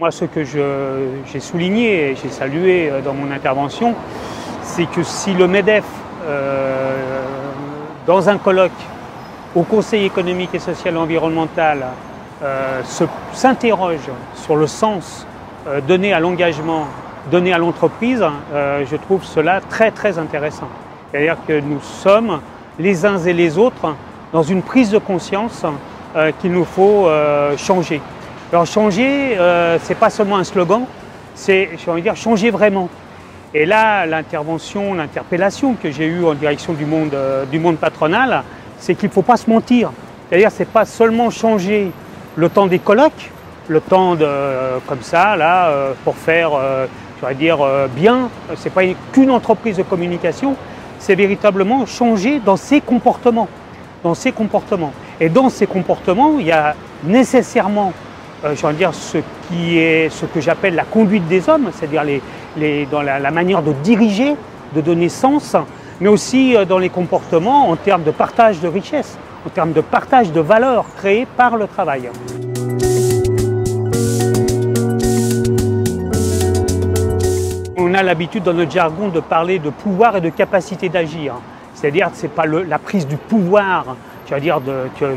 moi, ce que j'ai souligné et j'ai salué dans mon intervention, c'est que si le MEDEF, dans un colloque au Conseil économique et social et environnemental, s'interroge sur le sens donné à l'engagement, donné à l'entreprise, je trouve cela très très intéressant. C'est-à-dire que nous sommes les uns et les autres dans une prise de conscience qu'il nous faut changer. Alors changer, ce n'est pas seulement un slogan, c'est, j'ai envie de dire, changer vraiment. Et là, l'intervention, l'interpellation que j'ai eue en direction du monde patronal, c'est qu'il ne faut pas se mentir. C'est-à-dire, ce n'est pas seulement changer le temps des colloques, le temps comme ça, là, pour faire, je vais dire, bien. Ce n'est pas qu'une entreprise de communication, c'est véritablement changer dans ses comportements. Dans ses comportements. Et dans ces comportements, il y a nécessairement, je vais dire, ce que j'appelle la conduite des hommes, c'est-à-dire dans la manière de diriger, de donner sens, mais aussi dans les comportements en termes de partage de richesses, en termes de partage de valeurs créées par le travail. On a l'habitude dans notre jargon de parler de pouvoir et de capacité d'agir. C'est-à-dire que ce n'est pas la prise du pouvoir, je veux dire que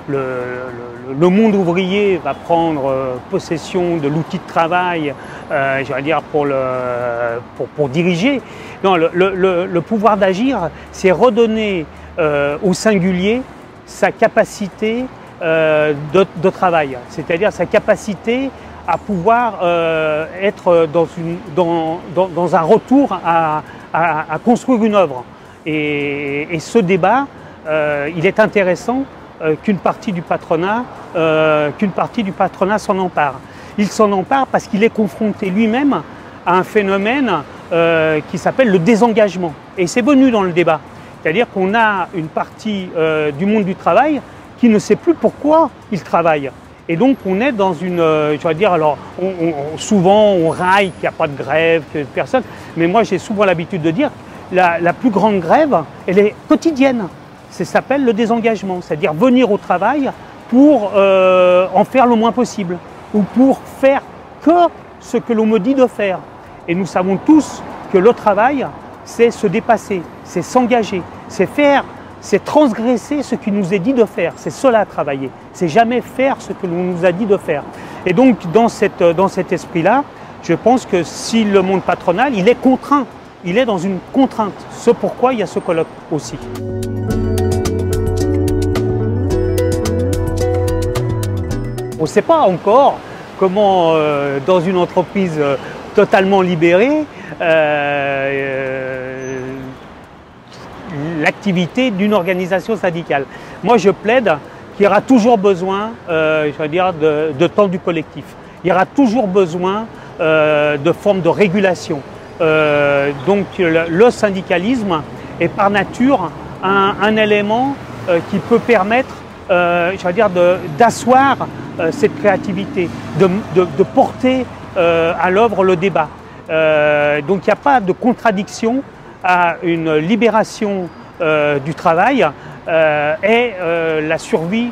le monde ouvrier va prendre possession de l'outil de travail, je veux dire pour diriger. Non, le pouvoir d'agir, c'est redonner au singulier sa capacité de travail, c'est-à-dire sa capacité à pouvoir être dans un retour à construire une œuvre. Et ce débat, il est intéressant qu'une partie du patronat s'en empare. Il s'en empare parce qu'il est confronté lui-même à un phénomène qui s'appelle le désengagement. Et c'est venu dans le débat. C'est-à-dire qu'on a une partie du monde du travail qui ne sait plus pourquoi il travaille. Et donc on est dans une, je vais dire, alors souvent on raille qu'il n'y a pas de grève, que personne, mais moi j'ai souvent l'habitude de dire la plus grande grève, elle est quotidienne. Ça s'appelle le désengagement, c'est-à-dire venir au travail pour en faire le moins possible, ou pour faire que ce que l'on me dit de faire. Et nous savons tous que le travail, c'est se dépasser, c'est s'engager, c'est transgresser ce qui nous est dit de faire. C'est cela travailler, c'est jamais faire ce que l'on nous a dit de faire. Et donc dans cet esprit-là, je pense que si le monde patronal, il est contraint, il est dans une contrainte. C'est pourquoi il y a ce colloque aussi. On ne sait pas encore comment, dans une entreprise totalement libérée, l'activité d'une organisation syndicale. Moi, je plaide qu'il y aura toujours besoin, je veux dire, de temps du collectif. Il y aura toujours besoin de formes de régulation. Donc, le syndicalisme est par nature un élément qui peut permettre, je veux dire, d'asseoir cette créativité, de porter à l'œuvre le débat. Donc, il n'y a pas de contradiction à une libération du travail et la survie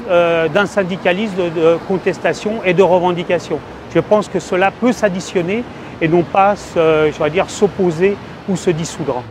d'un syndicalisme de contestation et de revendication. Je pense que cela peut s'additionner et non pas, je vais dire, s'opposer ou se dissoudre.